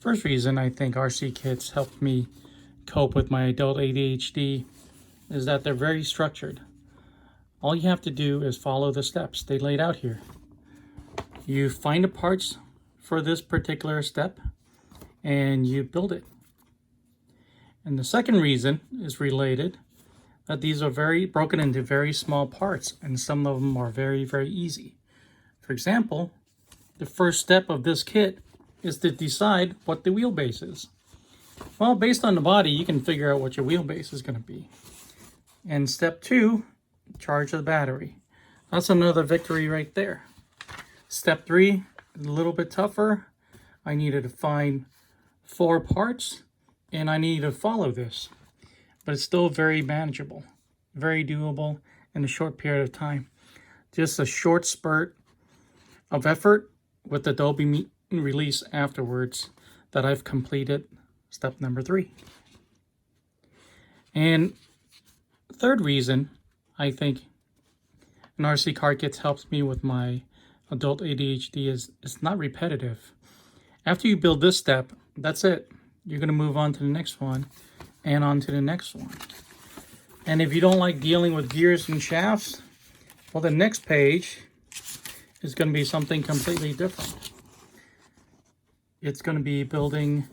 First reason I think RC kits helped me cope with my adult ADHD is that they're very structured. All you have to do is follow the steps they laid out here. You find the parts for this particular step and you build it. And the second reason is related, that these are very broken into very small parts, and some of them are very, very easy. For example, the first step of this kit is to decide what the wheelbase is. Well, based on the body, you can figure out what your wheelbase is going to be. And step 2, charge the battery. That's another victory right there. Step 3, a little bit tougher. I needed to find 4 parts, and I needed to follow this. But it's still very manageable, very doable in a short period of time. Just a short spurt of effort with the dopamine release afterwards that I've completed step number 3. And third reason I think an RC cart kit helps me with my adult ADHD is it's not repetitive. After you build this step, that's it. You're going to move on to the next one and on to the next one. And if you don't like dealing with gears and shafts, well, the next page is going to be something completely different. It's going to be building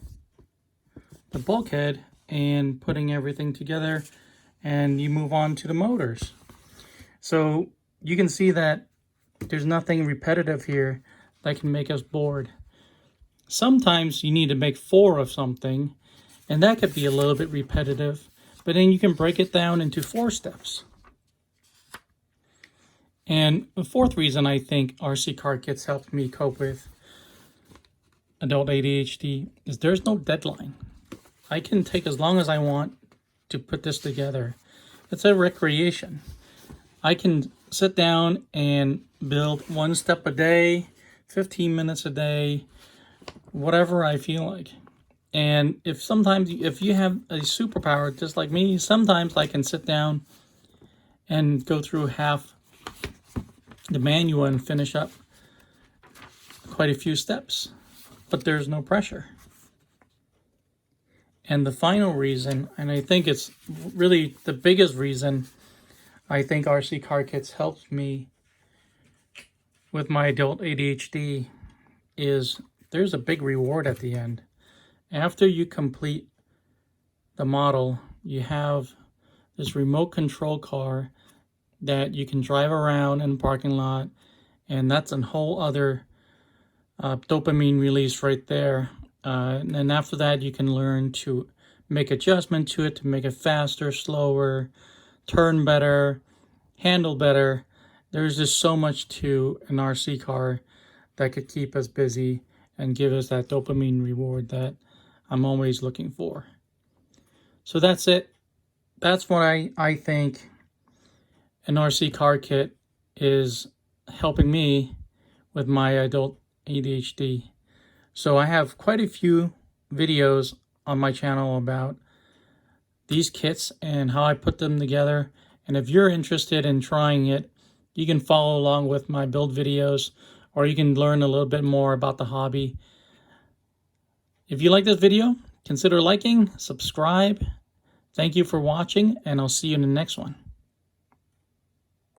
the bulkhead and putting everything together, and you move on to the motors. So you can see that there's nothing repetitive here that can make us bored. Sometimes you need to make 4 of something, and that could be a little bit repetitive, but then you can break it down into 4 steps. And the fourth reason I think RC cart kits helped me cope with adult ADHD is there's no deadline. I can take as long as I want to put this together. It's a recreation. I can sit down and build 1 step a day, 15 minutes a day, whatever I feel like. And if you have a superpower just like me, sometimes I can sit down and go through half the manual and finish up quite a few steps, but there's no pressure. And the final reason, and I think it's really the biggest reason I think RC cart kits helped me with my adult ADHD, is there's a big reward at the end. After you complete the model, you have this remote control car that you can drive around in the parking lot, and that's a whole other dopamine release right there. And then after that, you can learn to make adjustment to it to make it faster, slower, turn better, handle better. There's just so much to an RC car that could keep us busy and give us that dopamine reward that I'm always looking for. So that's it. That's what I think an RC car kit is helping me with my adult ADHD. So I have quite a few videos on my channel about these kits and how I put them together. And if you're interested in trying it, you can follow along with my build videos, or you can learn a little bit more about the hobby. If you like this video, consider liking, subscribe. Thank you for watching, and I'll see you in the next one.